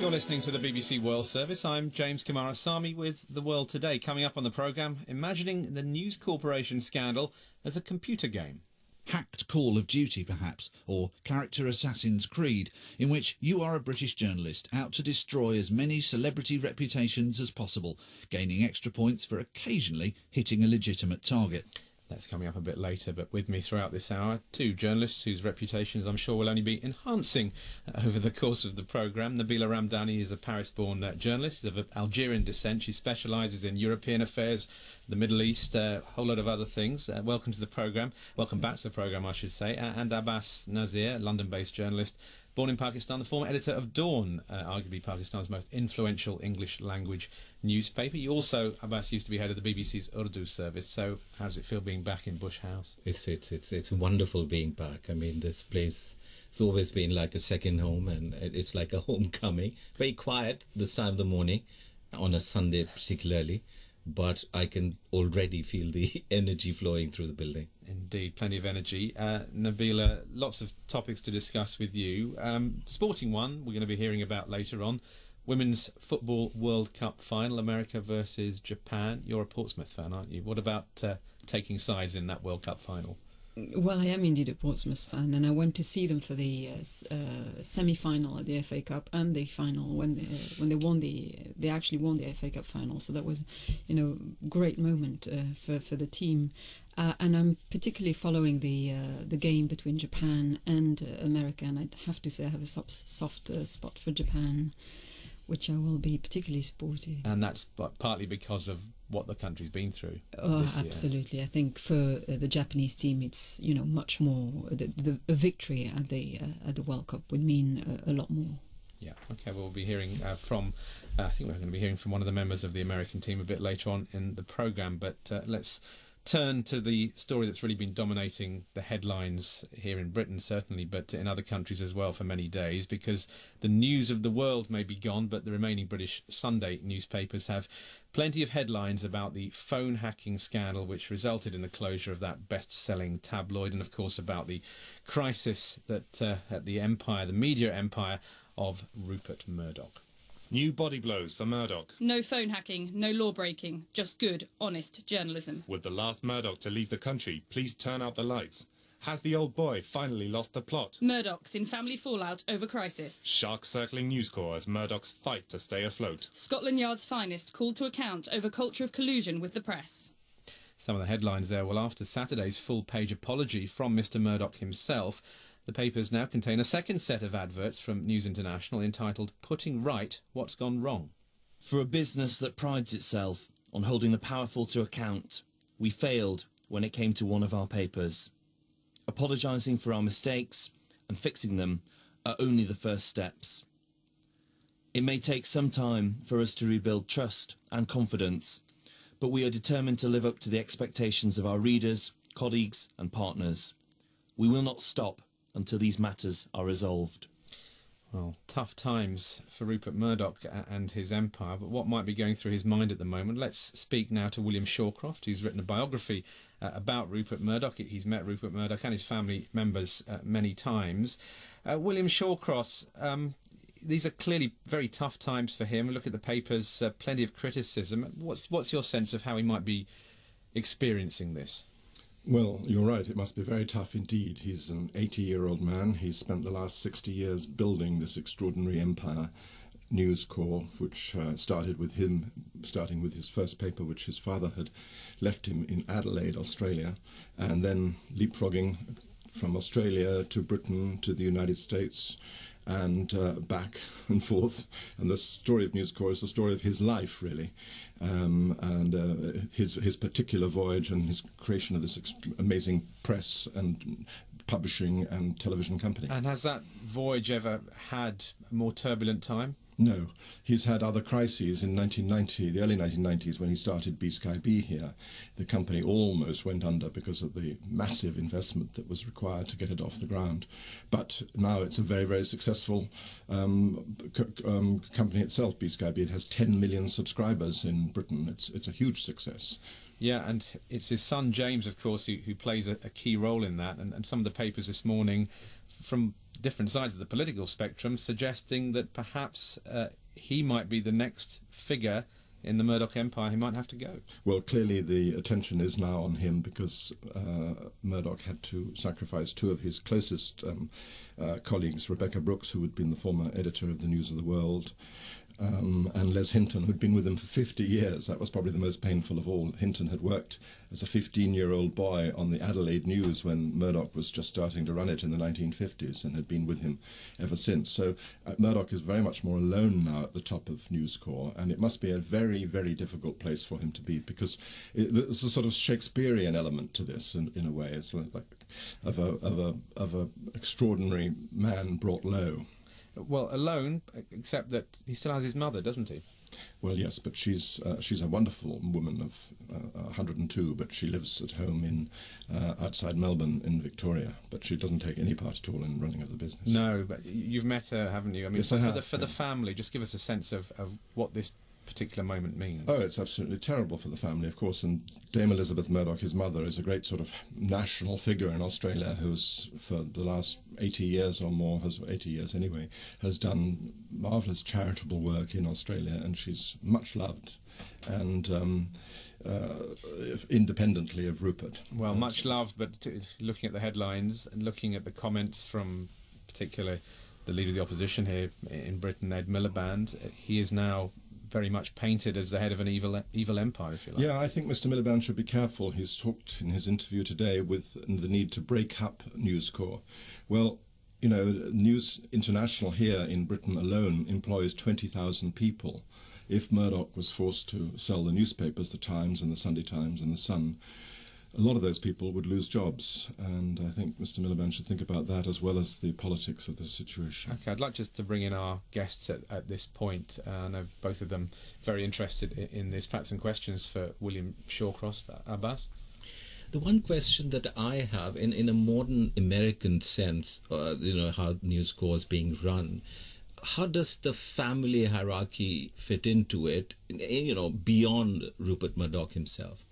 You're listening to the BBC World Service. I'm James Kamarasamy with The World Today. Coming up on the programme, imagining the News Corporation scandal as a computer game. Hacked Call of Duty, perhaps, or Character Assassin's Creed, in which you are a British journalist out to destroy as many celebrity reputations as possible, gaining extra points for occasionally hitting a legitimate target. That's coming up a bit later, but with me throughout this hour, two journalists whose reputations I'm sure will only be enhancing over the course of the programme. Nabila Ramdani is a Paris-born journalist of Algerian descent. She specialises in European affairs, the Middle East, a whole lot of other things. Welcome to the programme. Welcome back to the programme, I should say. And Abbas Nazir, London-based journalist, born in Pakistan, the former editor of Dawn, arguably Pakistan's most influential English-language newspaper. You also, Abbas, used to be head of the BBC's Urdu service, so how does it feel being back in Bush House? It's wonderful being back. I mean, this place has always been like a second home, and it's like a homecoming. Very quiet this time of the morning, on a Sunday particularly, but I can already feel the energy flowing through the building. Indeed, plenty of energy. Nabila, lots of topics to discuss with you. Sporting one, we're going to be hearing about later on. Women's Football World Cup final, America versus Japan. You're a Portsmouth fan, aren't you? What about taking sides in that World Cup final? Well, I am indeed a Portsmouth fan, and I went to see them for the semi-final at the FA Cup and the final when they won they actually won the FA Cup final. So that was, great moment for the team. And I'm particularly following the game between Japan and America, and I'd have to say I have a soft spot for Japan, which I will be particularly supportive. And that's partly because of what the country's been through. Oh, absolutely. I think for the Japanese team, it's much more. The victory at the World Cup would mean a lot more. Yeah. Okay. We'll be hearing from. I think we're going to be hearing from one of the members of the American team a bit later on in the programme. But let's turn to the story that's really been dominating the headlines here in Britain, certainly, but in other countries as well for many days, because the news of the world may be gone, but the remaining British Sunday newspapers have plenty of headlines about the phone hacking scandal which resulted in the closure of that best-selling tabloid, and of course about the crisis that at the empire, the media empire of Rupert Murdoch. New body blows for Murdoch. No phone hacking, no law breaking, just good, honest journalism. With the last Murdoch to leave the country, please turn out the lights. Has the old boy finally lost the plot? Murdoch's in family fallout over crisis. Sharks circling News Corps as Murdoch's fight to stay afloat. Scotland Yard's finest called to account over culture of collusion with the press. Some of the headlines there. Well, after Saturday's full-page apology from Mr Murdoch himself, the papers now contain a second set of adverts from News International entitled Putting Right What's Gone Wrong. For a business that prides itself on holding the powerful to account, we failed when it came to one of our papers. Apologising for our mistakes and fixing them are only the first steps. It may take some time for us to rebuild trust and confidence, but we are determined to live up to the expectations of our readers, colleagues and partners. We will not stop until these matters are resolved. Well, tough times for Rupert Murdoch and his empire, but what might be going through his mind at the moment? Let's speak now to William Shawcroft, who's written a biography about Rupert Murdoch. He's met Rupert Murdoch and his family members many times. William Shawcroft, these are clearly very tough times for him. Look at the papers, plenty of criticism. What's your sense of how he might be experiencing this? Well, you're right. It must be very tough indeed. He's an 80-year-old man. He's spent the last 60 years building this extraordinary empire, News Corps, which started with him, starting with his first paper, which his father had left him in Adelaide, Australia, and then leapfrogging from Australia to Britain to the United States and back and forth. And the story of News Corps is the story of his life, really. And his particular voyage and his creation of this amazing press and publishing and television company. And has that voyage ever had a more turbulent time? No. He's had other crises in 1990, the early 1990s, when he started BSkyB here. The company almost went under because of the massive investment that was required to get it off the ground. But now it's a very, very successful company itself, BSkyB. It has 10 million subscribers in Britain. It's a huge success. Yeah, and it's his son James, of course, who plays a key role in that. And some of the papers this morning, from different sides of the political spectrum, suggesting that perhaps he might be the next figure in the Murdoch empire who might have to go. Well, clearly the attention is now on him because Murdoch had to sacrifice two of his closest colleagues, Rebecca Brooks, who had been the former editor of the News of the World, and Les Hinton, who'd been with him for 50 years. That was probably the most painful of all. Hinton had worked as a 15-year-old boy on the Adelaide News when Murdoch was just starting to run it in the 1950s, and had been with him ever since. So Murdoch is very much more alone now at the top of News Corp, and it must be a very, very difficult place for him to be, because there's a sort of Shakespearean element to this in a way. It's like of a extraordinary man brought low. Well, alone, except that he still has his mother, doesn't he? Well, yes, but she's a wonderful woman of 102, but she lives at home in outside Melbourne in Victoria. But she doesn't take any part at all in running of the business. No, but you've met her, haven't you? I mean, yes, I have, for the family, just give us a sense of what this particular moment means. Oh, it's absolutely terrible for the family, of course, and Dame Elizabeth Murdoch, his mother, is a great sort of national figure in Australia who's, for the last 80 years or more, 80 years anyway, has done marvellous charitable work in Australia, and she's much loved, and independently of Rupert. Well, much loved, but looking at the headlines and looking at the comments from particularly the leader of the opposition here in Britain, Ed Miliband, he is now very much painted as the head of an evil empire, if you like. Yeah, I think Mr. Miliband should be careful. He's talked in his interview today with the need to break up News Corp. Well, you know, News International here in Britain alone employs 20,000 people. If Murdoch was forced to sell the newspapers, the Times and the Sunday Times and the Sun, a lot of those people would lose jobs, and I think Mr. Miliband should think about that as well as the politics of this situation. Okay, I'd like just to bring in our guests at this point. I know both of them very interested in this. Perhaps some questions for William Shawcross. Abbas? The one question that I have, in a modern American sense, you know, how News Corp is being run, how does the family hierarchy fit into it, you know, beyond Rupert Murdoch himself?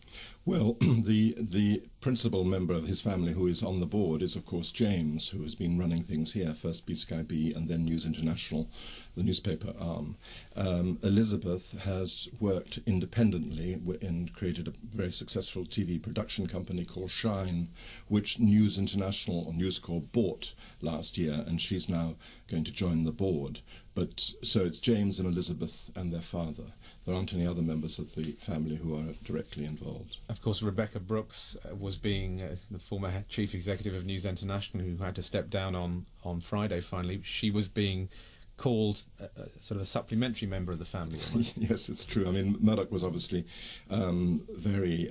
Well, the principal member of his family who is on the board is, of course, James, who has been running things here, first BSkyB and then News International, the newspaper arm. Elizabeth has worked independently and created a very successful TV production company called Shine, which News International or News Corp bought last year, and she's now going to join the board. But so it's James and Elizabeth and their father. There aren't any other members of the family who are directly involved. Of course, Rebecca Brooks was being the former chief executive of News International, who had to step down on Friday finally. She was being called sort of a supplementary member of the family. Yes, it's true. I mean, Murdoch was obviously very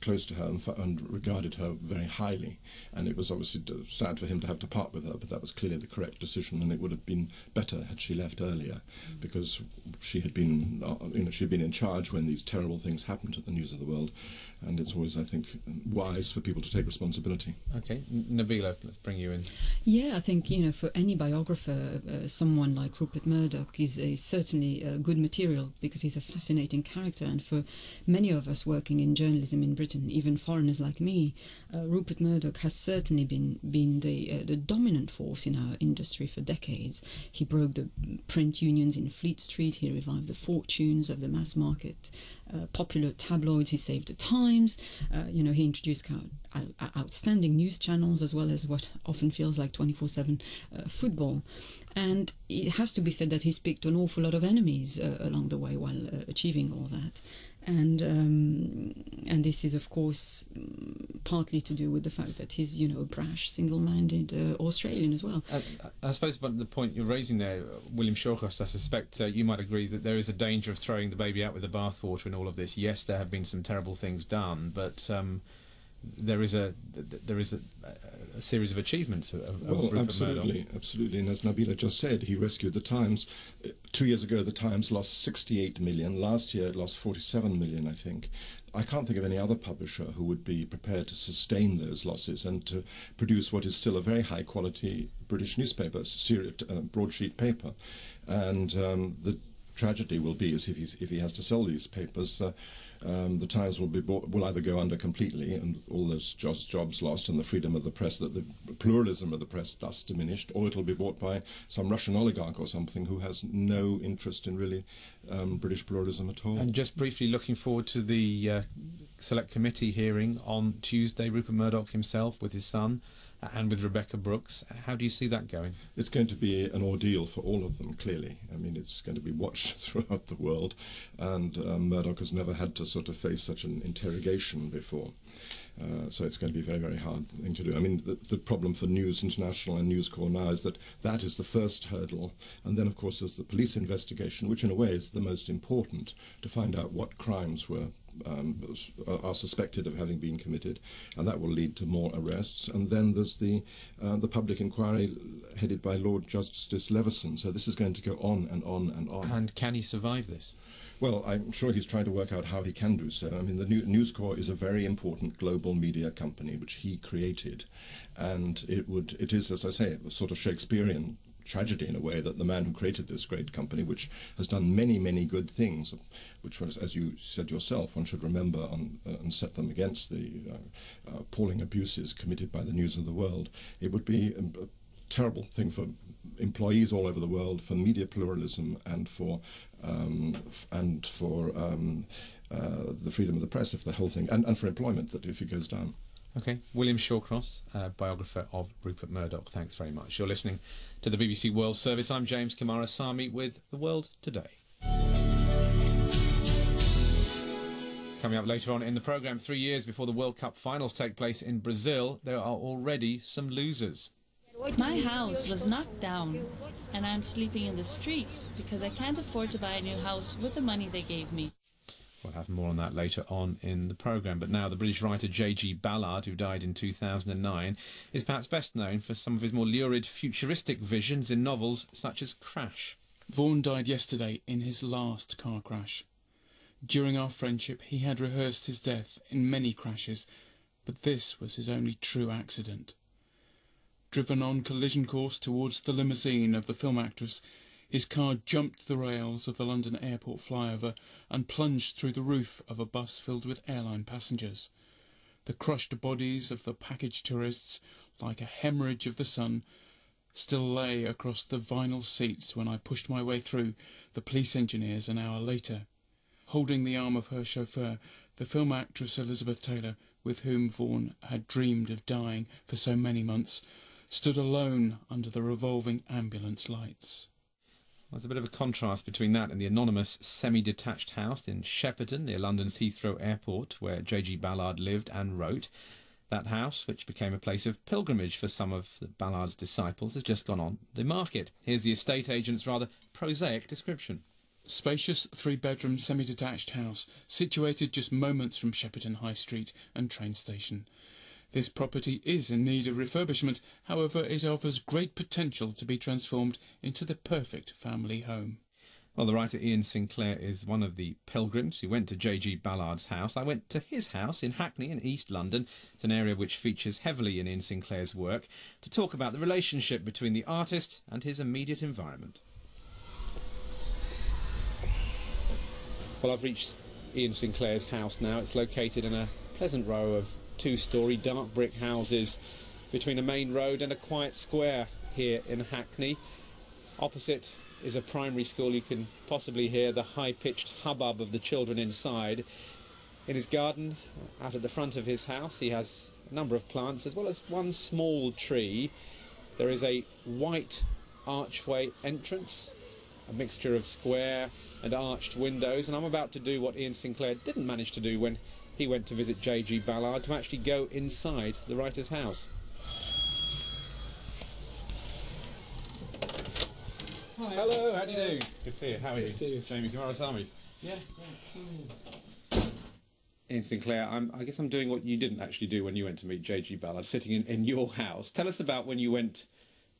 close to her and regarded her very highly, and it was obviously sad for him to have to part with her, but that was clearly the correct decision, and it would have been better had she left earlier, because she had been, you know, she'd been in charge when these terrible things happened at the News of the World, and it's always, I think, wise for people to take responsibility. Okay, Nabila, let's bring you in. Yeah, I think, you know, for any biographer, someone like Rupert Murdoch is certainly good material, because he's a fascinating character, and for many of us working in journalism in Britain, even foreigners like me, Rupert Murdoch has certainly been the dominant force in our industry for decades. He broke the print unions in Fleet Street, he revived the fortunes of the mass market popular tabloids, he saved the Times, you know, he introduced outstanding news channels as well as what often feels like 24/7 football. And it has to be said that he's picked an awful lot of enemies along the way while achieving all that. And this is, of course, partly to do with the fact that he's, you know, a brash, single-minded Australian as well. I suppose about the point you're raising there, William Shawcross, I suspect you might agree that there is a danger of throwing the baby out with the bathwater in all of this. Yes, there have been some terrible things done, but there is a series of achievements of Rupert absolutely, Murdoch. Absolutely. And as Nabila just said, he rescued the Times. 2 years ago, the Times lost 68 million. Last year, it lost 47 million, I think. I can't think of any other publisher who would be prepared to sustain those losses and to produce what is still a very high-quality British newspaper, broadsheet paper. And tragedy will be is if he has to sell these papers, the Times will either go under completely and all those jobs lost and the freedom of the press, that the pluralism of the press thus diminished, or it'll be bought by some Russian oligarch or something who has no interest in really British pluralism at all. And just briefly looking forward to the Select Committee hearing on Tuesday, Rupert Murdoch himself with his son and with Rebecca Brooks. How do you see that going? It's going to be an ordeal for all of them, clearly. I mean, it's going to be watched throughout the world, and Murdoch has never had to sort of face such an interrogation before. So it's going to be a very, very hard thing to do. I mean, the problem for News International and News Corps now is that is the first hurdle, and then, of course, there's the police investigation, which in a way is the most important, to find out what crimes are suspected of having been committed, and that will lead to more arrests. And then there's the public inquiry headed by Lord Justice Leveson. So this is going to go on and on and on. And can he survive this? Well, I'm sure he's trying to work out how he can do so. I mean, the News Corps is a very important global media company which he created, and it is, as I say, a sort of Shakespearean tragedy in a way that the man who created this great company, which has done many, many good things, which was, as you said yourself, one should remember and set them against the appalling abuses committed by the News of the World. It would be a terrible thing for employees all over the world, for media pluralism, and for the freedom of the press, if the whole thing, and for employment, that if it goes down. Okay, William Shawcross, biographer of Rupert Murdoch, thanks very much. You're listening to the BBC World Service. I'm James Kamarasamy with The World Today. Coming up later on in the programme, 3 years before the World Cup finals take place in Brazil, there are already some losers. My house was knocked down and I'm sleeping in the streets because I can't afford to buy a new house with the money they gave me. We'll have more on that later on in the programme. But now the British writer J.G. Ballard, who died in 2009, is perhaps best known for some of his more lurid futuristic visions in novels such as Crash. Vaughan died yesterday in his last car crash. During our friendship, he had rehearsed his death in many crashes, but this was his only true accident. Driven on collision course towards the limousine of the film actress, his car jumped the rails of the London airport flyover and plunged through the roof of a bus filled with airline passengers. The crushed bodies of the package tourists, like a hemorrhage of the sun, still lay across the vinyl seats when I pushed my way through the police engineers an hour later. Holding the arm of her chauffeur, the film actress Elizabeth Taylor, with whom Vaughan had dreamed of dying for so many months, stood alone under the revolving ambulance lights. There's a bit of a contrast between that and the anonymous semi-detached house in Shepperton, near London's Heathrow Airport, where J.G. Ballard lived and wrote. That house, which became a place of pilgrimage for some of Ballard's disciples, has just gone on the market. Here's the estate agent's rather prosaic description. Spacious three-bedroom semi-detached house, situated just moments from Shepperton High Street and train station. This property is in need of refurbishment, however it offers great potential to be transformed into the perfect family home. Well, the writer Ian Sinclair is one of the pilgrims who went to J.G. Ballard's house. I went to his house in Hackney in East London. It's an area which features heavily in Ian Sinclair's work, to talk about the relationship between the artist and his immediate environment. Well, I've reached Ian Sinclair's house now. It's located in a pleasant row of two-storey dark brick houses between a main road and a quiet square here in Hackney. Opposite is a primary school. You can possibly hear the high-pitched hubbub of the children inside. In his garden, out at the front of his house, he has a number of plants as well as one small tree. There is a white archway entrance, a mixture of square and arched windows, and I'm about to do what Ian Sinclair didn't manage to do when he went to visit J.G. Ballard, to actually go inside the writer's house. Hi. Hello, how do you do? Good to see you. How are you? Good to see you. Jamie Kamarasamy. Yeah. Ian Sinclair, I guess I'm doing what you didn't actually do when you went to meet J.G. Ballard, sitting in your house. Tell us about when you went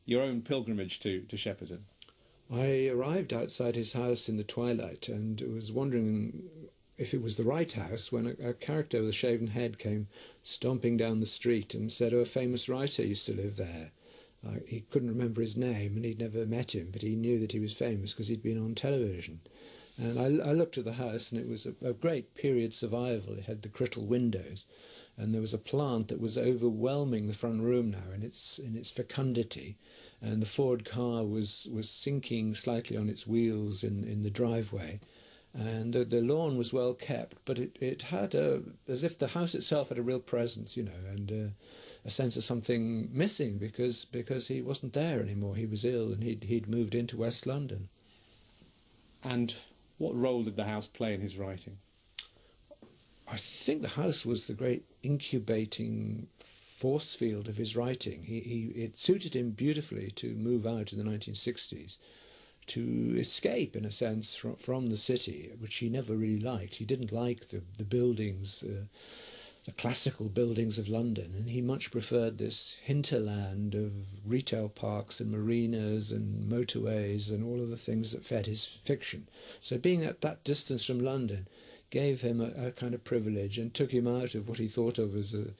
your own pilgrimage to Shepperton. I arrived outside his house in the twilight and was wondering if it was the right house when a character with a shaven head came stomping down the street and said, "Oh, a famous writer used to live there." he couldn't remember his name, and he'd never met him, but he knew that he was famous because he'd been on television. And I looked at the house, and it was a great period survival. It had the crittle windows, and there was a plant that was overwhelming the front room now in its fecundity, and the Ford car was sinking slightly on its wheels in the driveway. And the lawn was well kept, but it had as if the house itself had a real presence, and a sense of something missing because he wasn't there anymore. He was ill, and he'd moved into West London. And what role did the house play in his writing? I think the house was the great incubating force field of his writing. It suited him beautifully to move out in the 1960s, to escape, in a sense, from the city, which he never really liked. He didn't like the buildings, the classical buildings of London, and he much preferred this hinterland of retail parks and marinas and motorways and all of the things that fed his fiction. So being at that distance from London gave him a kind of privilege and took him out of what he thought of as the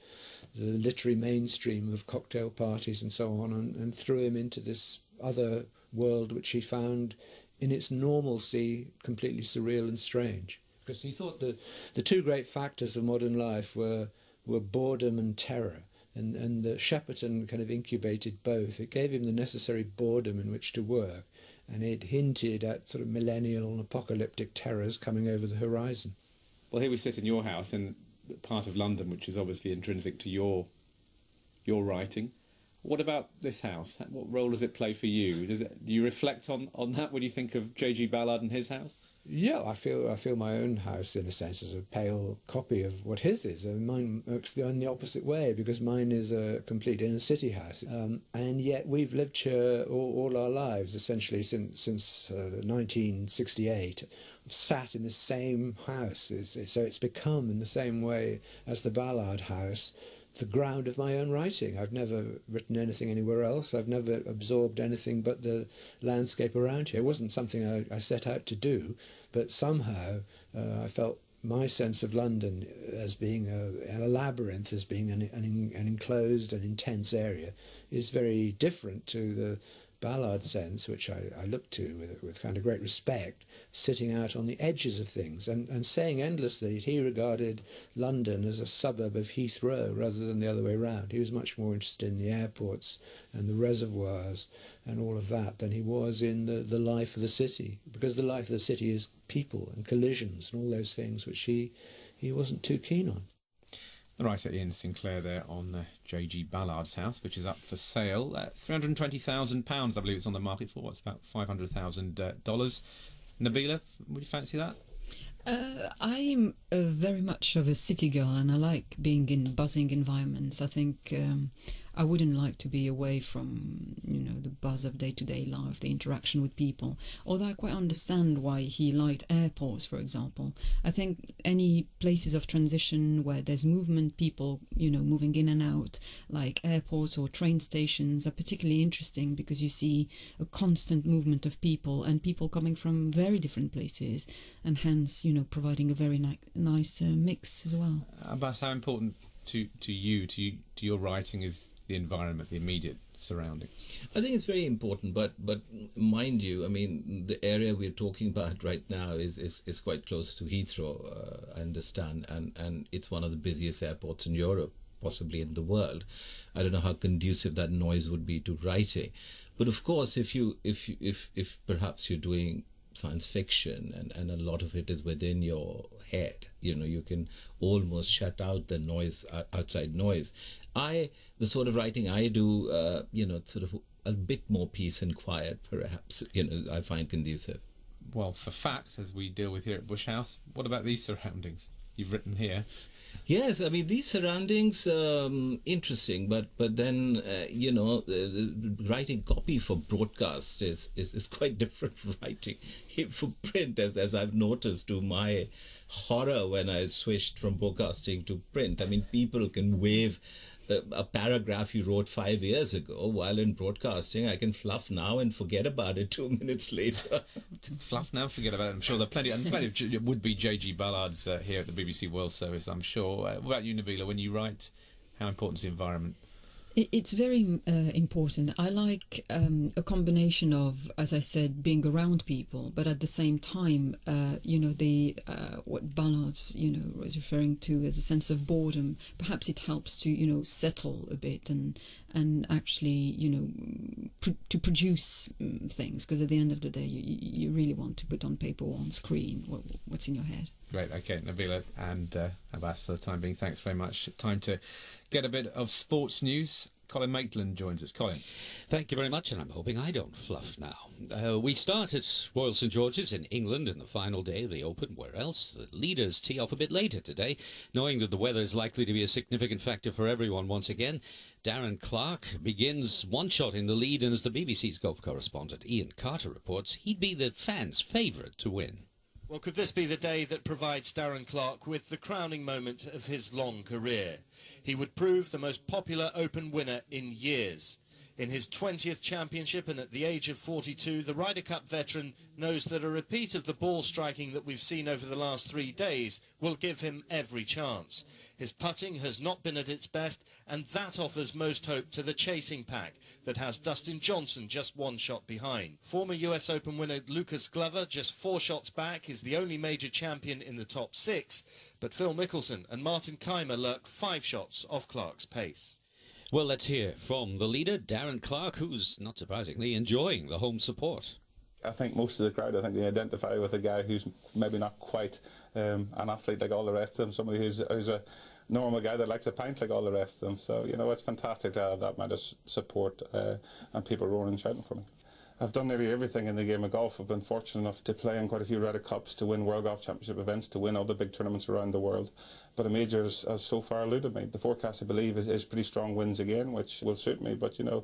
literary mainstream of cocktail parties and so on, and threw him into this other world which he found in its normalcy completely surreal and strange. Because he thought that the two great factors of modern life were boredom and terror, and the Shepperton kind of incubated both. It gave him the necessary boredom in which to work, and it hinted at sort of millennial and apocalyptic terrors coming over the horizon. Well, here we sit in your house in the part of London which is obviously intrinsic to your writing. What about this house? What role does it play for you? Do you reflect on that when you think of J.G. Ballard and his house? Yeah, I feel my own house, in a sense, as a pale copy of what his is. Mine works in the opposite way, because mine is a complete inner city house, and yet we've lived here all our lives, essentially since 1968. I've sat in the same house, so it's become, in the same way as the Ballard house, the ground of my own writing. I've never written anything anywhere else. I've never absorbed anything but the landscape around here. It wasn't something I set out to do, but somehow I felt my sense of London as being a labyrinth, as being an enclosed and intense area, is very different to the Ballard sense, which I look to with kind of great respect, sitting out on the edges of things and saying endlessly that he regarded London as a suburb of Heathrow rather than the other way around. He was much more interested in the airports and the reservoirs and all of that than he was in the life of the city, because the life of the city is people and collisions and all those things which he wasn't too keen on. The writer Ian Sinclair there on J.G. Ballard's house, which is up for sale. £320,000, I believe it's on the market for. It's about $500,000. Nabila, would you fancy that? I'm very much of a city girl, and I like being in buzzing environments. I think I wouldn't like to be away from, the buzz of day-to-day life, the interaction with people. Although I quite understand why he liked airports, for example. I think any places of transition where there's movement, people, moving in and out, like airports or train stations, are particularly interesting because you see a constant movement of people and people coming from very different places, and hence, providing a very nice mix as well. Abbas, how important to your writing is the environment, the immediate surroundings? I think it's very important, but mind you, I mean, the area we're talking about right now is quite close to Heathrow, I understand, and it's one of the busiest airports in Europe, possibly in the world. I don't know how conducive that noise would be to writing, but of course, if perhaps you're doing science fiction and a lot of it is within your head, you can almost shut out the noise, outside noise. The sort of writing I do, sort of a bit more peace and quiet, perhaps, I find conducive. Well, for fact, as we deal with here at Bush House, what about these surroundings you've written here? Yes, I mean, these surroundings, interesting, but then, writing copy for broadcast is quite different from writing for print, as I've noticed, to my horror when I switched from broadcasting to print. I mean, people can wave a paragraph you wrote 5 years ago, while in broadcasting I can fluff now and forget about it 2 minutes later. Fluff now, forget about it. I'm sure there are plenty of would-be J.G. Ballards here at the BBC World Service, I'm sure. What about you, Nabila? When you write, how important is the environment? It's very important. I like a combination of, as I said, being around people, but at the same time, what Ballard, was referring to as a sense of boredom. Perhaps it helps to, settle a bit and actually, to produce things. Because at the end of the day, you really want to put on paper or on screen what's in your head. Great, okay, Nabila and Abbas, for the time being, thanks very much. Time to get a bit of sports news. Colin Maitland joins us. Colin. Thank you very much, and I'm hoping I don't fluff now. We start at Royal St George's in England in the final day of the Open. Where else? The leaders tee off a bit later today, knowing that the weather is likely to be a significant factor for everyone once again. Darren Clarke begins one shot in the lead, and as the BBC's golf correspondent Ian Carter reports, he'd be the fans' favourite to win. Well, could this be the day that provides Darren Clarke with the crowning moment of his long career? He would prove the most popular Open winner in years. In his 20th championship and at the age of 42, the Ryder Cup veteran knows that a repeat of the ball striking that we've seen over the last 3 days will give him every chance. His putting has not been at its best, and that offers most hope to the chasing pack that has Dustin Johnson just one shot behind. Former US Open winner Lucas Glover, just 4 shots back, is the only major champion in the top 6, but Phil Mickelson and Martin Kaymer lurk 5 shots off Clarke's pace. Well, let's hear from the leader, Darren Clarke, who's, not surprisingly, enjoying the home support. I think most of the crowd, they identify with a guy who's maybe not quite an athlete like all the rest of them, somebody who's a normal guy that likes a pint like all the rest of them. So, it's fantastic to have that amount of support and people roaring and shouting for me. I've done nearly everything in the game of golf. I've been fortunate enough to play in quite a few Ryder Cups, to win World Golf Championship events, to win all the big tournaments around the world. But a major has so far eluded me. The forecast, I believe, is pretty strong wins again, which will suit me. But, a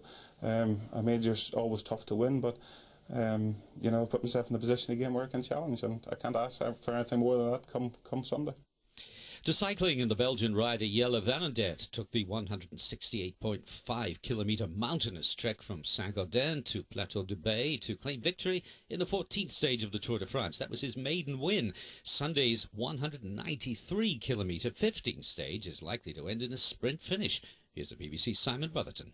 major's always tough to win. But, I've put myself in the position again where I can challenge, and I can't ask for anything more than that come Sunday. To cycling, in the Belgian rider Jelle Vanendert took the 168.5-kilometre mountainous trek from Saint-Gaudens to Plateau de Bay to claim victory in the 14th stage of the Tour de France. That was his maiden win. Sunday's 193-kilometre 15th stage is likely to end in a sprint finish. Here's the BBC's Simon Brotherton.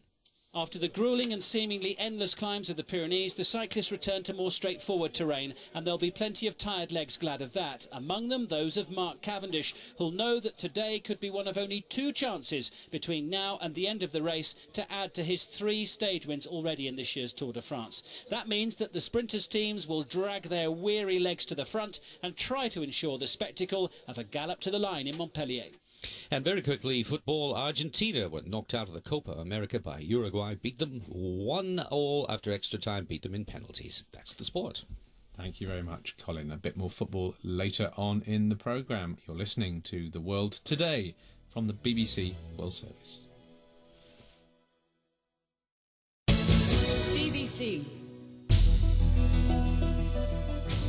After the gruelling and seemingly endless climbs of the Pyrenees, the cyclists return to more straightforward terrain, and there'll be plenty of tired legs glad of that. Among them, those of Mark Cavendish, who'll know that today could be one of only 2 chances between now and the end of the race to add to his 3 stage wins already in this year's Tour de France. That means that the sprinters' teams will drag their weary legs to the front and try to ensure the spectacle of a gallop to the line in Montpellier. And very quickly, football. Argentina were knocked out of the Copa America by Uruguay, beat them 1-1 after extra time, beat them in penalties. That's the sport. Thank you very much, Colin. A bit more football later on in the programme. You're listening to The World Today from the BBC World Service. BBC.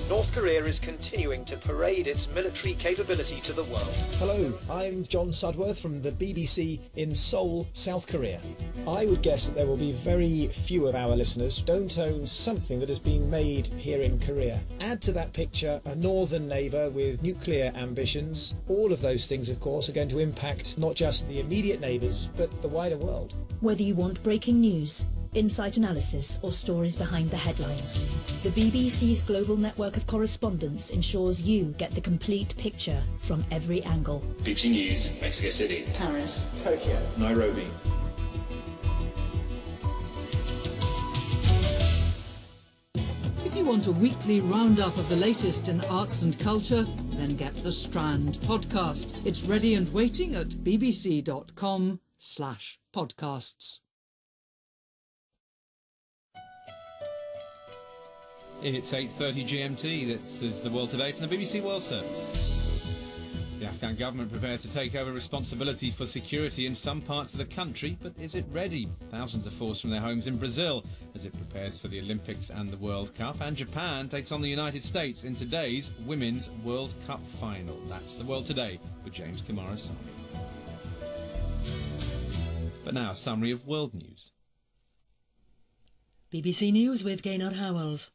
North Korea is continuing to parade its military capability to the world. Hello, I'm John Sudworth from the BBC in Seoul, South Korea. I would guess that there will be very few of our listeners who don't own something that has been made here in Korea. Add to that picture a northern neighbour with nuclear ambitions. All of those things, of course, are going to impact not just the immediate neighbours, but the wider world. Whether you want breaking news, insight analysis or stories behind the headlines, the BBC's global network of correspondents ensures you get the complete picture from every angle. BBC News, Mexico City, Paris, Tokyo, Nairobi. If you want a weekly roundup of the latest in arts and culture, then get the Strand podcast. It's ready and waiting at bbc.com/podcasts. It's 8:30 GMT. This is The World Today from the BBC World Service. The Afghan government prepares to take over responsibility for security in some parts of the country, but is it ready? Thousands are forced from their homes in Brazil as it prepares for the Olympics and the World Cup, and Japan takes on the United States in today's Women's World Cup final. That's The World Today with James Kamarasamy. But now, a summary of world news. BBC News with Gaynard Howells.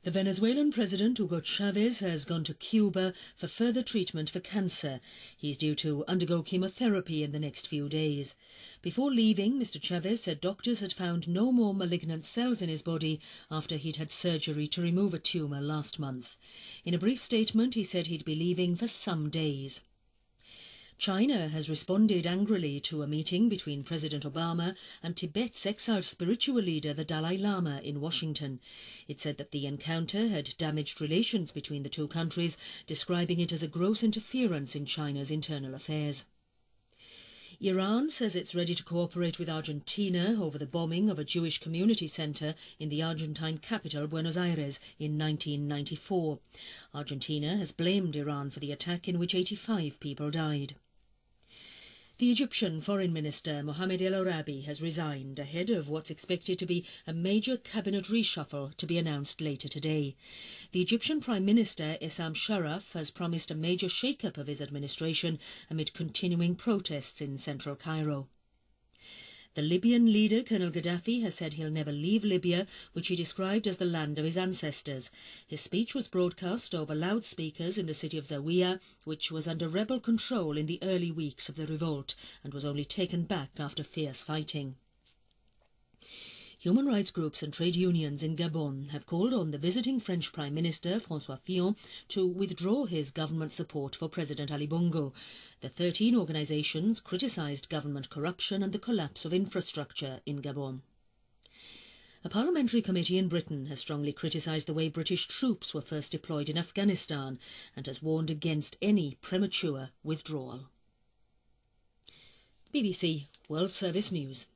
The Venezuelan President Hugo Chavez has gone to Cuba for further treatment for cancer. He's due to undergo chemotherapy in the next few days. Before leaving, Mr. Chavez said doctors had found no more malignant cells in his body after he'd had surgery to remove a tumour last month. In a brief statement, he said he'd be leaving for some days. China has responded angrily to a meeting between President Obama and Tibet's exiled spiritual leader, the Dalai Lama, in Washington. It said that the encounter had damaged relations between the two countries, describing it as a gross interference in China's internal affairs. Iran says it's ready to cooperate with Argentina over the bombing of a Jewish community centre in the Argentine capital, Buenos Aires, in 1994. Argentina has blamed Iran for the attack, in which 85 people died. The Egyptian Foreign Minister Mohamed El Arabi has resigned ahead of what's expected to be a major cabinet reshuffle to be announced later today. The Egyptian Prime Minister Essam Sharaf has promised a major shake-up of his administration amid continuing protests in central Cairo. The Libyan leader, Colonel Gaddafi, has said he'll never leave Libya, which he described as the land of his ancestors. His speech was broadcast over loudspeakers in the city of Zawiya, which was under rebel control in the early weeks of the revolt and was only taken back after fierce fighting. Human rights groups and trade unions in Gabon have called on the visiting French Prime Minister, François Fillon, to withdraw his government support for President Ali Bongo. The 13 organisations criticised government corruption and the collapse of infrastructure in Gabon. A parliamentary committee in Britain has strongly criticised the way British troops were first deployed in Afghanistan and has warned against any premature withdrawal. BBC World Service News.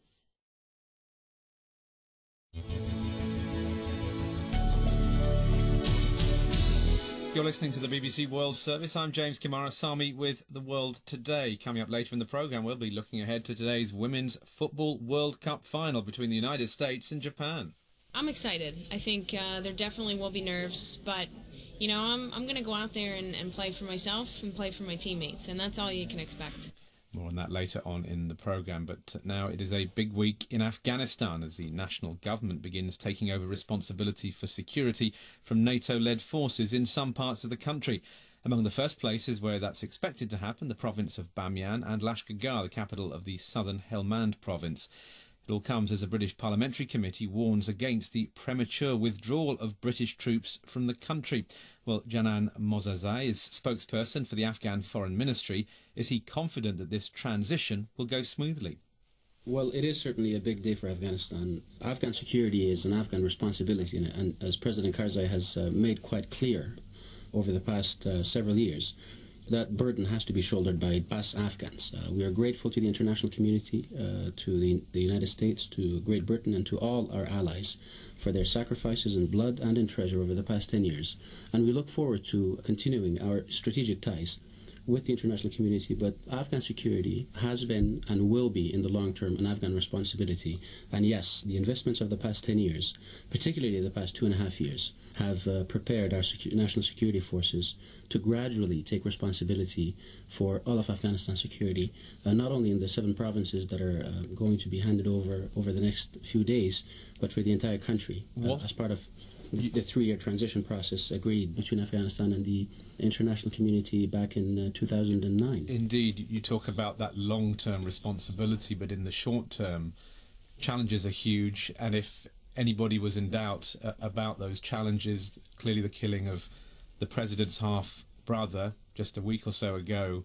You're listening to the BBC World Service. I'm James Kimarasamy with The World Today. Coming up later in the programme, we'll be looking ahead to today's Women's Football World Cup final between the United States and Japan. I'm excited. I think there definitely will be nerves, but, you know, I'm going to go out there and play for myself and play for my teammates, and that's all you can expect. More on that later on in the programme, but now it is a big week in Afghanistan as the national government begins taking over responsibility for security from NATO-led forces in some parts of the country. Among the first places where that's expected to happen, the province of Bamyan and Lashkargah, the capital of the southern Helmand province. It all comes as a British parliamentary committee warns against the premature withdrawal of British troops from the country. Well, Janan Mozazai is spokesperson for the Afghan Foreign Ministry. Is he confident that this transition will go smoothly? Well, it is certainly a big day for Afghanistan. Afghan security is an Afghan responsibility, and as President Karzai has made quite clear over the past several years, that burden has to be shouldered by us Afghans. We are grateful to the international community, to the United States, to Great Britain, and to all our allies for their sacrifices in blood and in treasure over the past 10 years. And we look forward to continuing our strategic ties with the international community, but Afghan security has been and will be in the long term an Afghan responsibility. And yes, the investments of the past 10 years, particularly the past 2.5 years, have prepared our national security forces to gradually take responsibility for all of Afghanistan's security, not only in the 7 provinces that are going to be handed over the next few days, but for the entire country as part of the 3-year transition process agreed between Afghanistan and the international community back in 2009. Indeed, you talk about that long-term responsibility, but in the short term, challenges are huge, and if anybody was in doubt about those challenges, clearly the killing of the president's half-brother just a week or so ago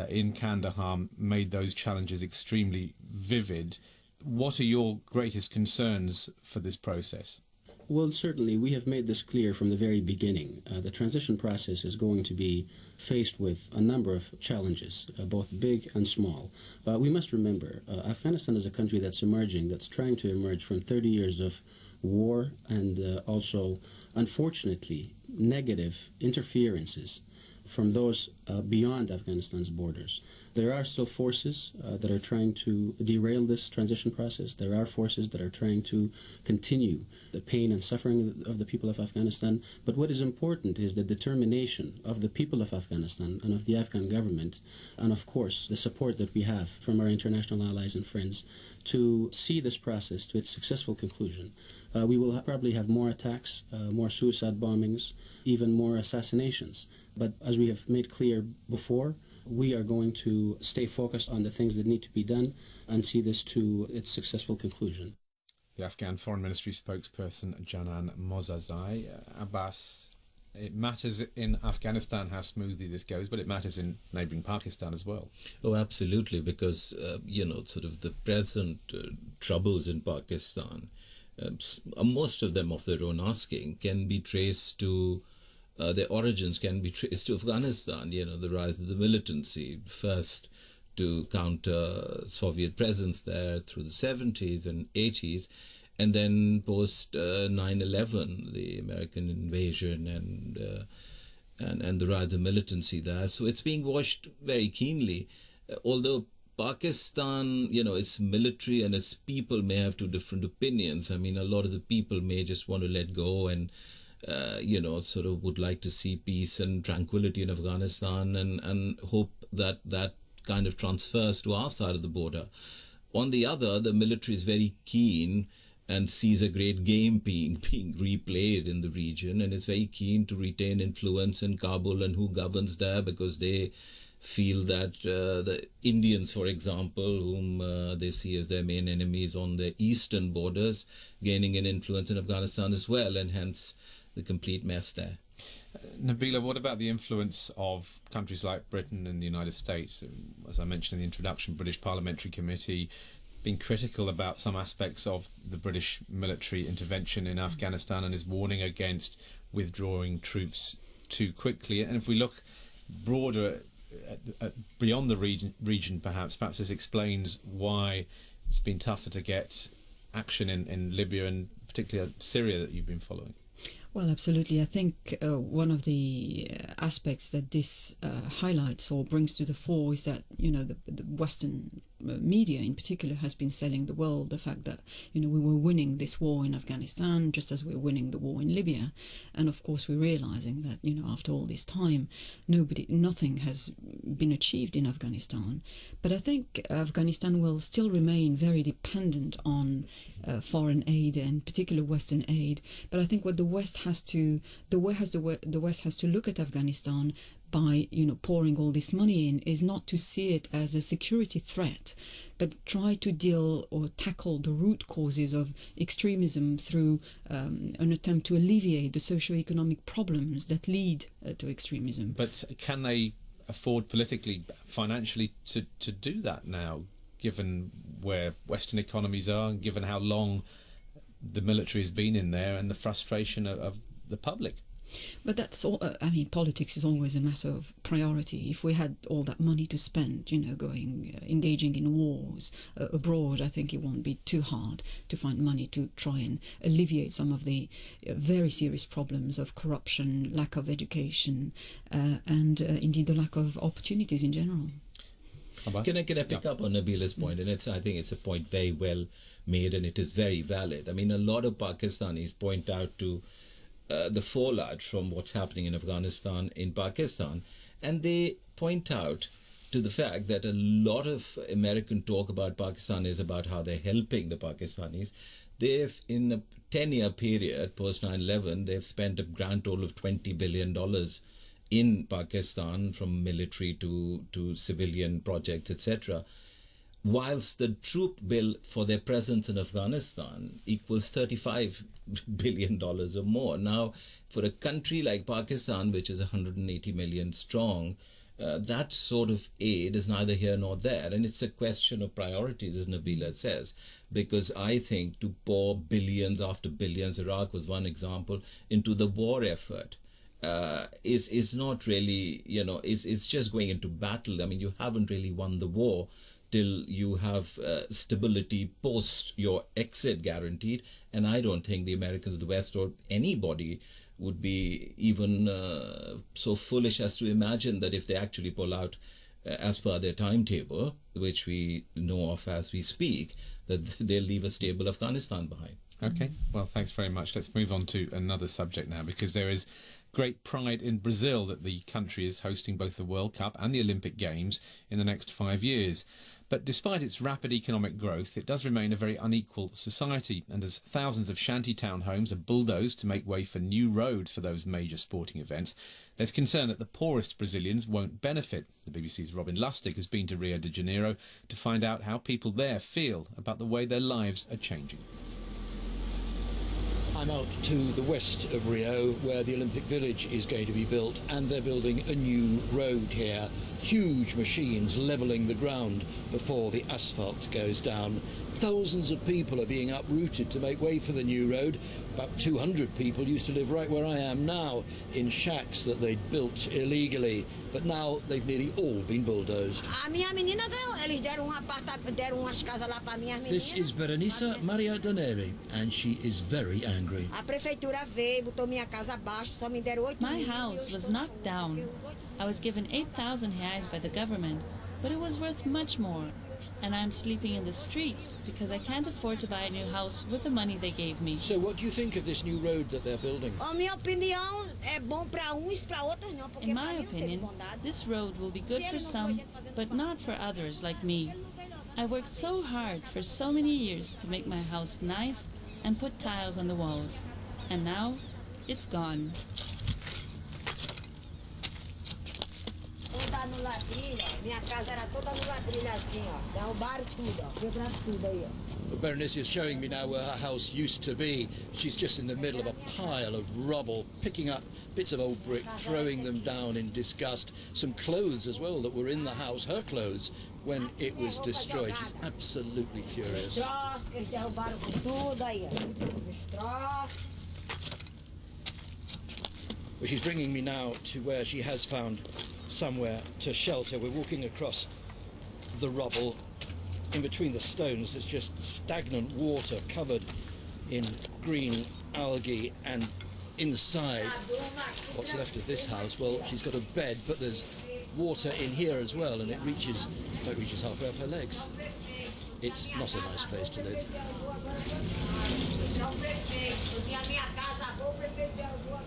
in Kandahar made those challenges extremely vivid. What are your greatest concerns for this process? Well, certainly, we have made this clear from the very beginning. The transition process is going to be faced with a number of challenges, both big and small. We must remember, Afghanistan is a country that's emerging, that's trying to emerge from 30 years of war and also, unfortunately, negative interferences from those beyond Afghanistan's borders. There are still forces that are trying to derail this transition process. There are forces that are trying to continue the pain and suffering of the people of Afghanistan. But what is important is the determination of the people of Afghanistan and of the Afghan government, and of course the support that we have from our international allies and friends to see this process to its successful conclusion. We will probably have more attacks, more suicide bombings, even more assassinations. But as we have made clear before, we are going to stay focused on the things that need to be done and see this to its successful conclusion. The Afghan Foreign Ministry spokesperson Janan Mozazai. Abbas, it matters in Afghanistan how smoothly this goes, but it matters in neighbouring Pakistan as well. Oh, absolutely, because, sort of the present troubles in Pakistan, most of them of their own asking, can be traced to their origins can be traced to Afghanistan, the rise of the militancy, first to counter Soviet presence there through the 70s and 80s, and then post 9/11, the American invasion and the rise of militancy there. So it's being watched very keenly, although Pakistan, its military and its people may have two different opinions. I mean, a lot of the people may just want to let go and sort of would like to see peace and tranquility in Afghanistan and hope that that kind of transfers to our side of the border. On the other, the military is very keen and sees a great game being replayed in the region, and is very keen to retain influence in Kabul and who governs there, because they feel that the Indians, for example, whom they see as their main enemies on the eastern borders, gaining an influence in Afghanistan as well, and hence the complete mess there. Nabila, what about the influence of countries like Britain and the United States? As I mentioned in the introduction, British Parliamentary Committee been critical about some aspects of the British military intervention in Afghanistan and is warning against withdrawing troops too quickly. And if we look broader, beyond the region, perhaps this explains why it's been tougher to get action in Libya and particularly Syria that you've been following. Well, absolutely. I think one of the aspects that this highlights or brings to the fore is that, the Western media in particular has been selling the world the fact that, we were winning this war in Afghanistan just as we're winning the war in Libya. And of course, we're realizing that, after all this time, nothing has been achieved in Afghanistan. But I think Afghanistan will still remain very dependent on foreign aid, and in particular Western aid. But I think what the West has to look at Afghanistan by pouring all this money in is not to see it as a security threat, but try to deal or tackle the root causes of extremism through an attempt to alleviate the socio-economic problems that lead to extremism. But can they afford politically, financially to do that now, given where Western economies are and given how long the military has been in there and the frustration of the public? But that's all. Politics is always a matter of priority. If we had all that money to spend, engaging in wars abroad, I think it won't be too hard to find money to try and alleviate some of the very serious problems of corruption, lack of education, and indeed the lack of opportunities in general. Can I pick up on Nabila's point? And I think it's a point very well made, and it is very valid. I mean, a lot of Pakistanis point out to the fallout from what's happening in Afghanistan in Pakistan, and they point out to the fact that a lot of American talk about Pakistan is about how they're helping the Pakistanis. They've, in a 10-year period post 9/11, they've spent a grand total of $20 billion in Pakistan, from military to civilian projects, etc., whilst the troop bill for their presence in Afghanistan equals $35 billion or more. Now, for a country like Pakistan, which is 180 million strong, that sort of aid is neither here nor there. And it's a question of priorities, as Nabila says, because I think to pour billions after billions, Iraq was one example, into the war effort, is not really, it's just going into battle. I mean, you haven't really won the war till you have stability post your exit guaranteed. And I don't think the Americans, the West, or anybody would be even so foolish as to imagine that if they actually pull out as per their timetable, which we know of as we speak, that they'll leave a stable Afghanistan behind. Okay, well, thanks very much. Let's move on to another subject now, because there is great pride in Brazil that the country is hosting both the World Cup and the Olympic Games in the next 5 years. But despite its rapid economic growth, it does remain a very unequal society, and as thousands of shantytown homes are bulldozed to make way for new roads for those major sporting events, there's concern that the poorest Brazilians won't benefit. The BBC's Robin Lustig has been to Rio de Janeiro to find out how people there feel about the way their lives are changing. I'm out to the west of Rio, where the Olympic Village is going to be built, and they're building a new road here. Huge machines levelling the ground before the asphalt goes down. Thousands of people are being uprooted to make way for the new road. About 200 people used to live right where I am now, in shacks that they'd built illegally, but now they've nearly all been bulldozed. This is Berenice Maria Daneri, and she is very angry. My house was knocked down. I was given 8,000 reais by the government, but it was worth much more. And I'm sleeping in the streets because I can't afford to buy a new house with the money they gave me. So what do you think of this new road that they're building? In my opinion, this road will be good for some, but not for others like me. I worked so hard for so many years to make my house nice and put tiles on the walls. And now, it's gone. Berenice is showing me now where her house used to be. She's just in the middle of a pile of rubble, picking up bits of old brick, throwing them down in disgust. Some clothes as well that were in the house, her clothes, when it was destroyed. She's absolutely furious. Well, she's bringing me now to where she has found somewhere to shelter. We're walking across the rubble. In between the stones, there's just stagnant water covered in green algae, and inside, what's left of this house, well, she's got a bed, but there's water in here as well, and it reaches halfway up her legs. It's not a nice place to live.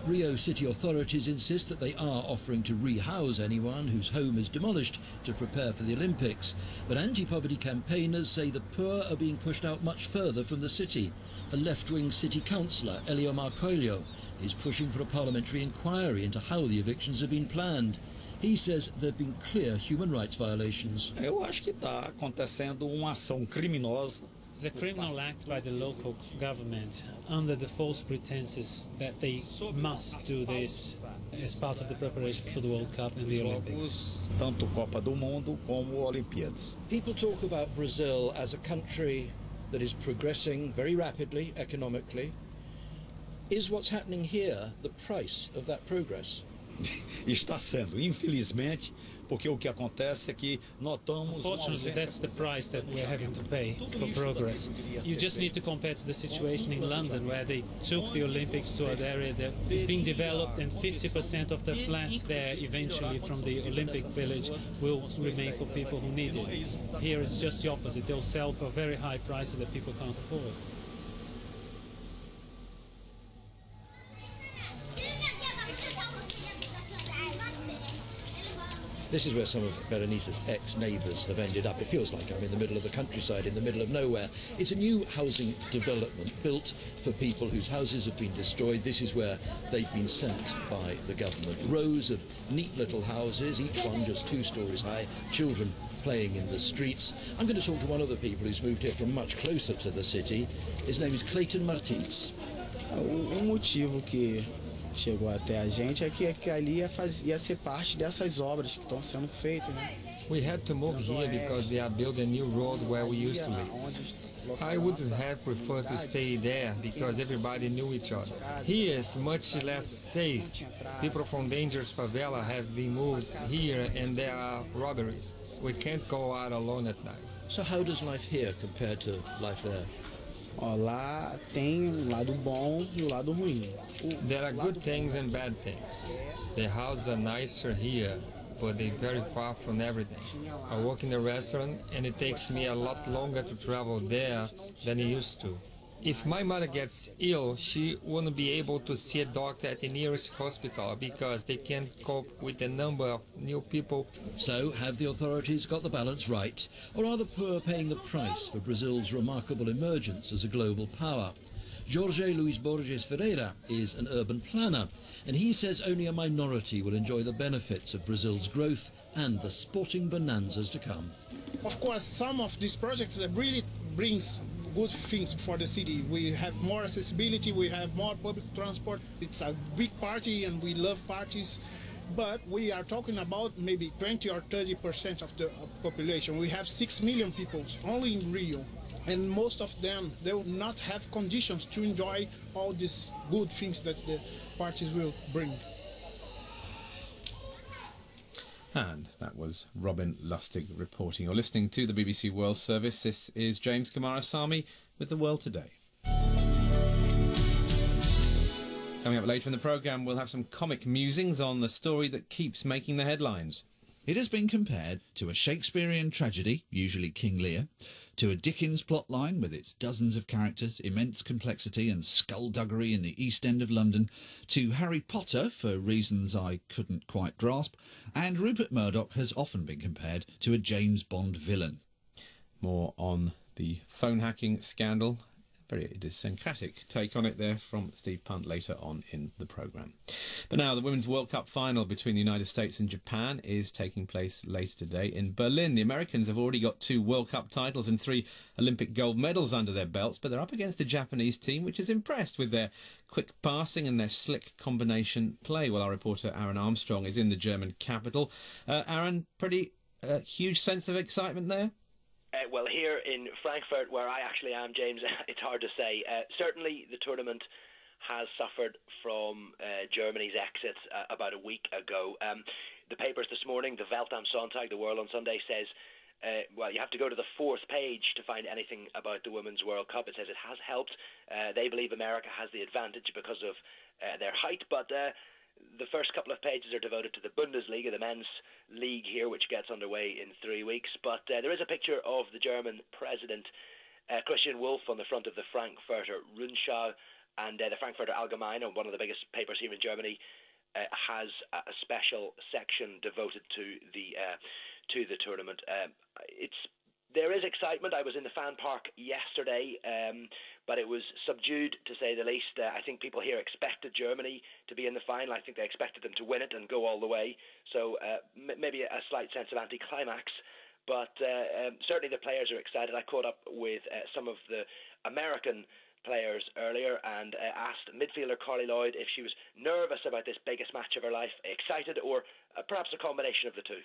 Rio city authorities insist that they are offering to rehouse anyone whose home is demolished to prepare for the Olympics. But anti-poverty campaigners say the poor are being pushed out much further from the city. A left-wing city councillor, Eliomar Coelho, is pushing for a parliamentary inquiry into how the evictions have been planned. He says there have been clear human rights violations. Eu acho que está acontecendo uma ação criminosa. The criminal act by the local government under the false pretenses that they must do this as part of the preparation for the World Cup and the Olympics. Tanto Copa do Mundo como Olimpíadas. People talk about Brazil as a country that is progressing very rapidly economically. Is what's happening here the price of that progress? Está sendo, infelizmente, porque o que acontece é que notamos. Unfortunately, that's the price that we're having to pay for progress. You just need to compare to the situation in London, where they took the Olympics to an area that is being developed, and 50% of the flats there eventually from the Olympic Village will remain for people who need it. Here it's just the opposite. They'll sell for very high prices that people can't afford. This is where some of Berenice's ex-neighbours have ended up. It feels like I'm in the middle of the countryside, in the middle of nowhere. It's a new housing development built for people whose houses have been destroyed. This is where they've been sent by the government. Rows of neat little houses, each one just 2 stories high, children playing in the streets. I'm going to talk to one of the people who's moved here from much closer to the city. His name is Clayton Martins. Motivo que chegou até a gente é que ali ia ser parte dessas obras que estão sendo feitas, né? We had to move here because they are building a new road where we used to live. I would have preferred to stay there because everybody knew each other. Here is much less safe. People from dangerous favela have been moved here and there are robberies. We can't go out alone at night. So how does life here compare to life there? Lá tem lado bom e o lado ruim. There are good things and bad things. The houses are nicer here, but they're very far from everything. I work in a restaurant and it takes me a lot longer to travel there than it used to. If my mother gets ill, she won't be able to see a doctor at the nearest hospital because they can't cope with the number of new people. So, have the authorities got the balance right? Or are the poor paying the price for Brazil's remarkable emergence as a global power? Jorge Luis Borges Ferreira is an urban planner, and he says only a minority will enjoy the benefits of Brazil's growth and the sporting bonanzas to come. Of course, some of these projects that really brings good things for the city. We have more accessibility, we have more public transport. It's a big party and we love parties, but we are talking about maybe 20 or 30% of the population. We have 6 million people only in Rio, and most of them, they will not have conditions to enjoy all these good things that the parties will bring. And that was Robin Lustig reporting. You're listening to the BBC World Service. This is James Kamarasamy with The World Today. Coming up later in the programme, we'll have some comic musings on the story that keeps making the headlines. It has been compared to a Shakespearean tragedy, usually King Lear, to a Dickens plotline with its dozens of characters, immense complexity and skullduggery in the East End of London, to Harry Potter, for reasons I couldn't quite grasp, and Rupert Murdoch has often been compared to a James Bond villain. More on the phone hacking scandal. Very idiosyncratic take on it there from Steve Punt later on in the programme. But now the Women's World Cup final between the United States and Japan is taking place later today in Berlin. The Americans have already got 2 World Cup titles and 3 Olympic gold medals under their belts, but they're up against a Japanese team which is impressed with their quick passing and their slick combination play. Well, our reporter Aaron Armstrong is in the German capital. Aaron, pretty huge sense of excitement there? Well, here in Frankfurt, where I actually am, James, it's hard to say. Certainly the tournament has suffered from Germany's exit about a week ago. The papers this morning, the Welt am Sonntag, the World on Sunday, says, well, you have to go to the 4th page to find anything about the Women's World Cup. It says it has helped. They believe America has the advantage because of their height, but the first couple of pages are devoted to the Bundesliga, the men's league here, which gets underway in 3 weeks. But there is a picture of the German president, Christian Wolff, on the front of the Frankfurter Rundschau, and the Frankfurter Allgemeine, one of the biggest papers here in Germany, has a special section devoted to the tournament. There is excitement. I was in the fan park yesterday, but it was subdued, to say the least. I think people here expected Germany to be in the final. I think they expected them to win it and go all the way. So maybe a slight sense of anticlimax. But certainly the players are excited. I caught up with some of the American players earlier and asked midfielder Carly Lloyd if she was nervous about this biggest match of her life, excited, or perhaps a combination of the two.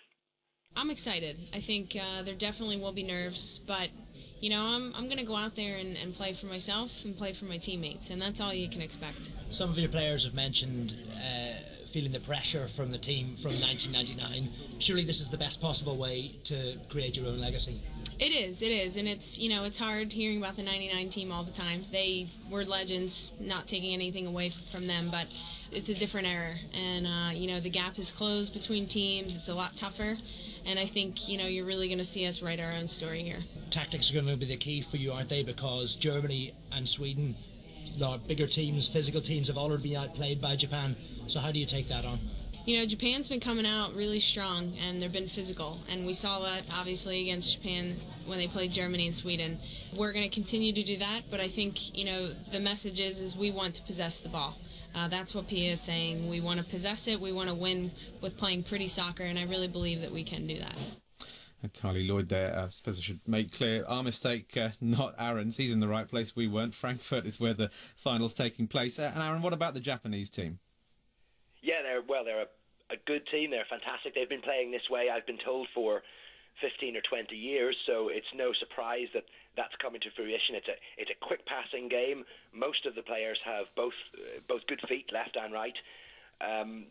I'm excited. I think there definitely will be nerves, but you know, I'm going to go out there and play for myself and play for my teammates, and that's all you can expect. Some of your players have mentioned feeling the pressure from the team from 1999. Surely this is the best possible way to create your own legacy. It is, and it's, you know, it's hard hearing about the 99 team all the time. They were legends, not taking anything away from them, but it's a different era, and you know, the gap is closed between teams. It's a lot tougher, and I think, you know, you're really going to see us write our own story here. Tactics are going to be the key for you, aren't they? Because Germany and Sweden, bigger teams, physical teams, have already been outplayed by Japan. So how do you take that on? You know, Japan's been coming out really strong, and they've been physical, and we saw that obviously against Japan when they played Germany and Sweden. We're going to continue to do that, but I think, you know, the message is we want to possess the ball. That's what Pia is saying. We want to possess it. We want to win with playing pretty soccer, and I really believe that we can do that. Carly Lloyd there. I suppose I should make clear our mistake, not Aaron's. He's in the right place. We weren't. Frankfurt is where the final's taking place. And Aaron, what about the Japanese team? Yeah, they're a good team. They're fantastic. They've been playing this way, I've been told, for 15 or 20 years, so it's no surprise that that's coming to fruition. It's a quick passing game. Most of the players have both good feet, left and right.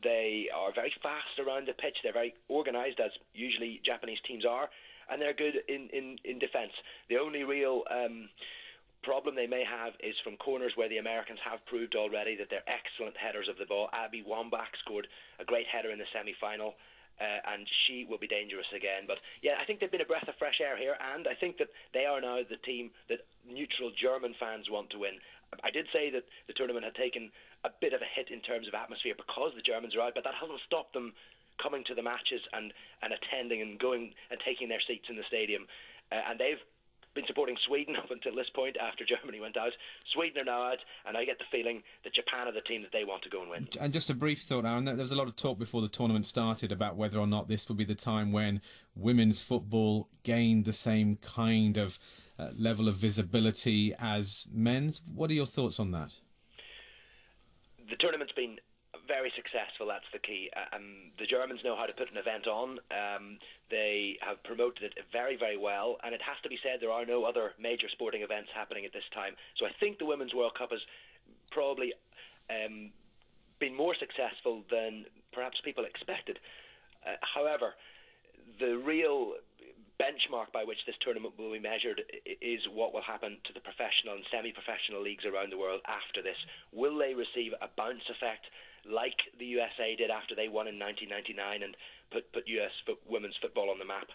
They are very fast around the pitch. They're very organised, as usually Japanese teams are, and they're good in defence. The only real problem they may have is from corners, where the Americans have proved already that they're excellent headers of the ball. Abby Wambach scored a great header in the semi-final, and she will be dangerous again. But yeah, I think they've been a breath of fresh air here, and I think that they are now the team that neutral German fans want to win. I did say that the tournament had taken a bit of a hit in terms of atmosphere because the Germans are out, but that hasn't stopped them coming to the matches and attending and going and taking their seats in the stadium. And they've been supporting Sweden up until this point after Germany went out. Sweden are now out, and I get the feeling that Japan are the team that they want to go and win. And just a brief thought, Aaron, there was a lot of talk before the tournament started about whether or not this would be the time when women's football gained the same kind of level of visibility as men's. What are your thoughts on that? The tournament's been very successful, that's the key. The Germans know how to put an event on. They have promoted it very, very well, and it has to be said there are no other major sporting events happening at this time. So I think the Women's World Cup has probably been more successful than perhaps people expected. However, the real benchmark by which this tournament will be measured is what will happen to the professional and semi-professional leagues around the world after this. Will they receive a bounce effect like the USA did after they won in 1999 and put US women's football on the map?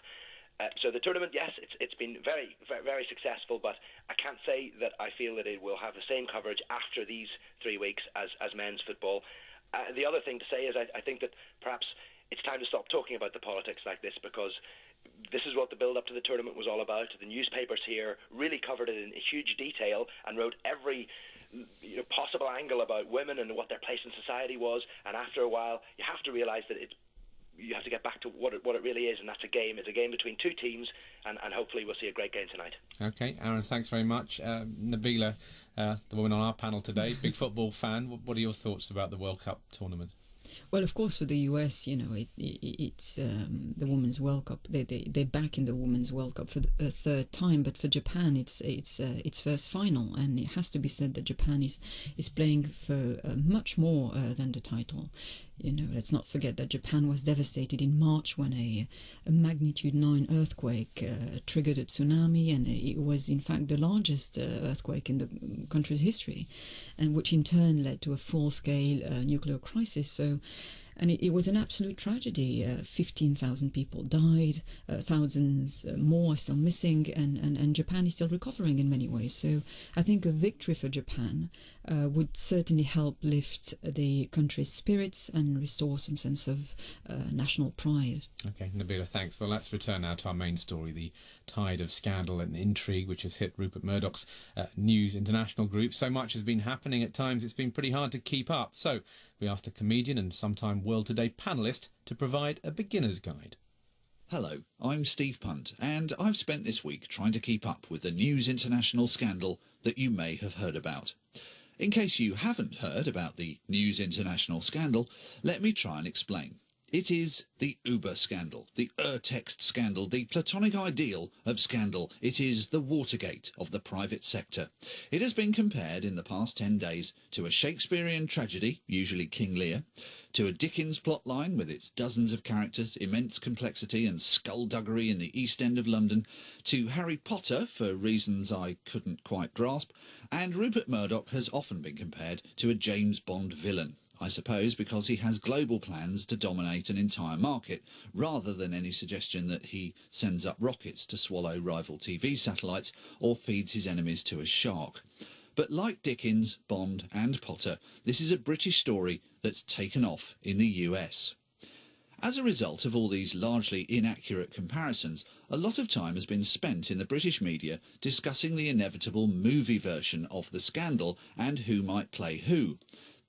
So the tournament, yes, it's been very, very, very successful, but I can't say that I feel that it will have the same coverage after these 3 weeks as men's football. The other thing to say is I think that perhaps it's time to stop talking about the politics like this, because this is what the build-up to the tournament was all about. The newspapers here really covered it in huge detail and wrote every possible angle about women and what their place in society was. And after a while, you have to realise that you have to get back to what it really is, and that's a game. It's a game between two teams, and hopefully we'll see a great game tonight. Okay, Aaron, thanks very much. Nabila, the woman on our panel today, big football fan. What are your thoughts about the World Cup tournament? Well, of course, for the US, it's the Women's World Cup. They're back in the Women's World Cup for the third time. But for Japan, it's its first final, and it has to be said that Japan is playing for much more than the title. Let's not forget that Japan was devastated in March when a magnitude 9 earthquake triggered a tsunami, and it was in fact the largest earthquake in the country's history, and which in turn led to a full-scale nuclear crisis. And it was an absolute tragedy. 15,000 people died, thousands more are still missing, and Japan is still recovering in many ways. So I think a victory for Japan would certainly help lift the country's spirits and restore some sense of national pride. Okay, Nabila, thanks. Well, let's return now to our main story, the tide of scandal and intrigue which has hit Rupert Murdoch's News International Group. So much has been happening at times, it's been pretty hard to keep up. So we asked a comedian and sometime World Today panellist to provide a beginner's guide. Hello, I'm Steve Punt, and I've spent this week trying to keep up with the News International scandal that you may have heard about. In case you haven't heard about the News International scandal, let me try and explain. It is the Uber scandal, the Urtext scandal, the platonic ideal of scandal. It is the Watergate of the private sector. It has been compared in the past 10 days to a Shakespearean tragedy, usually King Lear, to a Dickens plotline with its dozens of characters, immense complexity and skullduggery in the East End of London, to Harry Potter, for reasons I couldn't quite grasp, and Rupert Murdoch has often been compared to a James Bond villain. I suppose because he has global plans to dominate an entire market, rather than any suggestion that he sends up rockets to swallow rival TV satellites or feeds his enemies to a shark. But like Dickens, Bond and Potter, this is a British story that's taken off in the US. As a result of all these largely inaccurate comparisons, a lot of time has been spent in the British media discussing the inevitable movie version of the scandal and who might play who.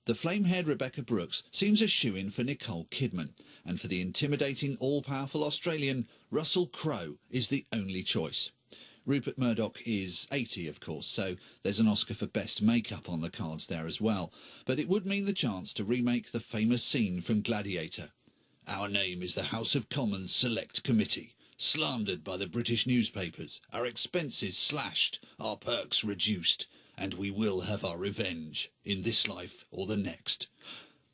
The flame-haired Rebecca Brooks seems a shoo-in for Nicole Kidman, and for the intimidating, all-powerful Australian, Russell Crowe is the only choice. Rupert Murdoch is 80, of course, so there's an Oscar for Best Makeup on the cards there as well, but it would mean the chance to remake the famous scene from Gladiator. Our name is the House of Commons Select Committee, slandered by the British newspapers, our expenses slashed, our perks reduced, and we will have our revenge, in this life or the next.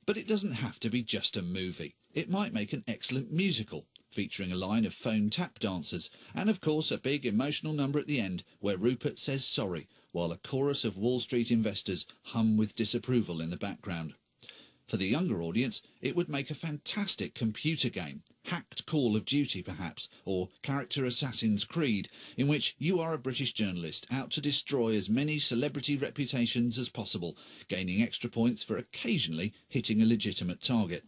But it doesn't have to be just a movie. It might make an excellent musical. featuring a line of phone tap dancers, and of course a big emotional number at the end where Rupert says sorry, while a chorus of Wall Street investors hum with disapproval in the background. For the younger audience, it would make a fantastic computer game, hacked Call of Duty perhaps, or Character Assassin's Creed, in which you are a British journalist out to destroy as many celebrity reputations as possible, gaining extra points for occasionally hitting a legitimate target.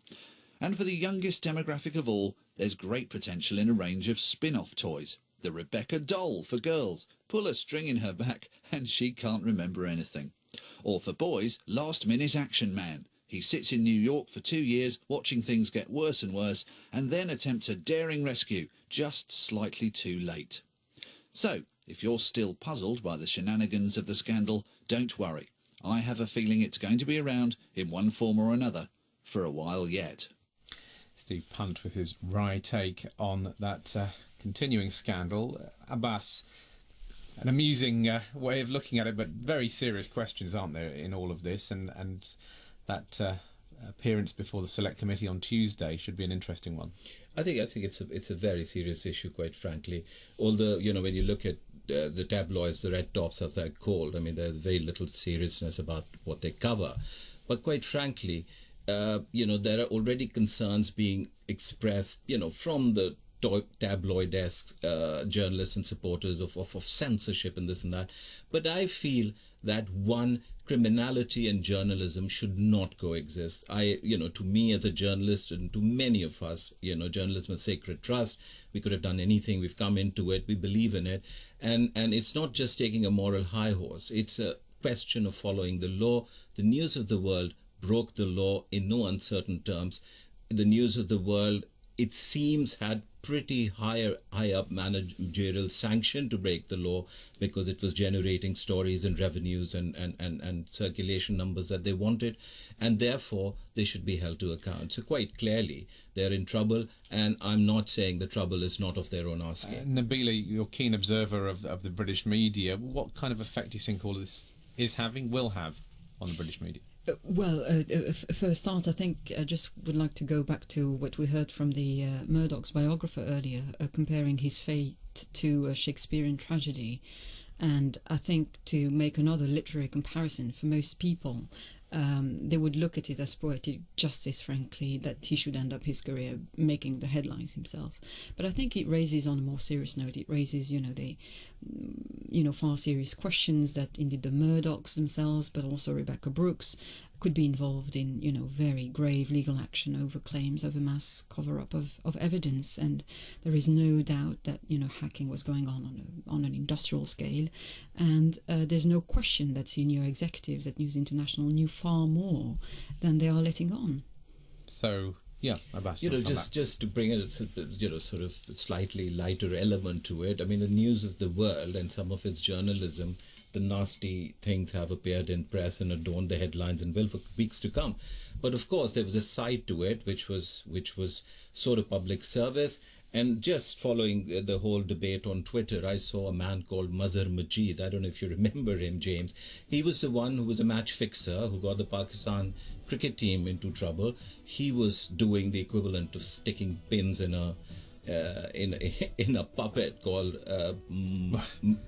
And for the youngest demographic of all, there's great potential in a range of spin-off toys. The Rebecca doll for girls. Pull a string in her back and she can't remember anything. Or for boys, Last-Minute Action Man. He sits in New York for 2 years, watching things get worse and worse, and then attempts a daring rescue, just slightly too late. So, if you're still puzzled by the shenanigans of the scandal, don't worry. I have a feeling it's going to be around, in one form or another, for a while yet. Steve Punt with his wry take on that continuing scandal. Abbas, an amusing way of looking at it, but very serious questions, aren't there, in all of this? And that appearance before the Select Committee on Tuesday should be an interesting one. I think it's a very serious issue, quite frankly. Although, when you look at the tabloids, the red tops as they're called, I mean, there's very little seriousness about what they cover. But quite frankly, there are already concerns being expressed, from the tabloid desks, journalists and supporters of censorship and this and that. But I feel that criminality and journalism should not coexist. To me as a journalist and to many of us, journalism is sacred trust. We could have done anything. We've come into it. We believe in it. And it's not just taking a moral high horse. It's a question of following the law. The News of the World broke the law in no uncertain terms. The News of the World, it seems, had pretty high up managerial sanction to break the law because it was generating stories and revenues and circulation numbers that they wanted, and therefore they should be held to account. So quite clearly they're in trouble, and I'm not saying the trouble is not of their own asking. Nabila, you're a keen observer of the British media. What kind of effect do you think all of this will have on the British media? Well, for a start, I think I just would like to go back to what we heard from the Murdoch's biographer earlier, comparing his fate to a Shakespearean tragedy. And I think to make another literary comparison, for most people, they would look at it as poetic justice, frankly, that he should end up his career making the headlines himself. But I think it raises, on a more serious note, it raises, far serious questions that indeed the Murdochs themselves, but also Rebecca Brooks, could be involved in, very grave legal action over claims of a mass cover-up of evidence. And there is no doubt that, hacking was going on an industrial scale. And there's no question that senior executives at News International knew far more than they are letting on. So, yeah, Abbas, just to bring a sort of slightly lighter element to it. I mean, the News of the World and some of its journalism, the nasty things have appeared in press and adorned the headlines and will for weeks to come. But of course, there was a side to it which was sort of public service. And just following the whole debate on Twitter, I saw a man called Mazhar Majid. I don't know if you remember him, James. He was the one who was a match fixer who got the Pakistan cricket team into trouble. He was doing the equivalent of sticking pins in a puppet called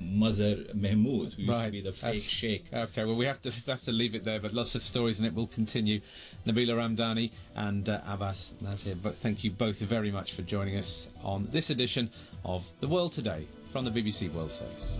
Mazhar Mahmood, who used to be the fake sheikh. Okay, well, we have to leave it there, but lots of stories, and it will continue. Nabila Ramdani and Abbas Nazir, but thank you both very much for joining us on this edition of The World Today from the BBC World Service.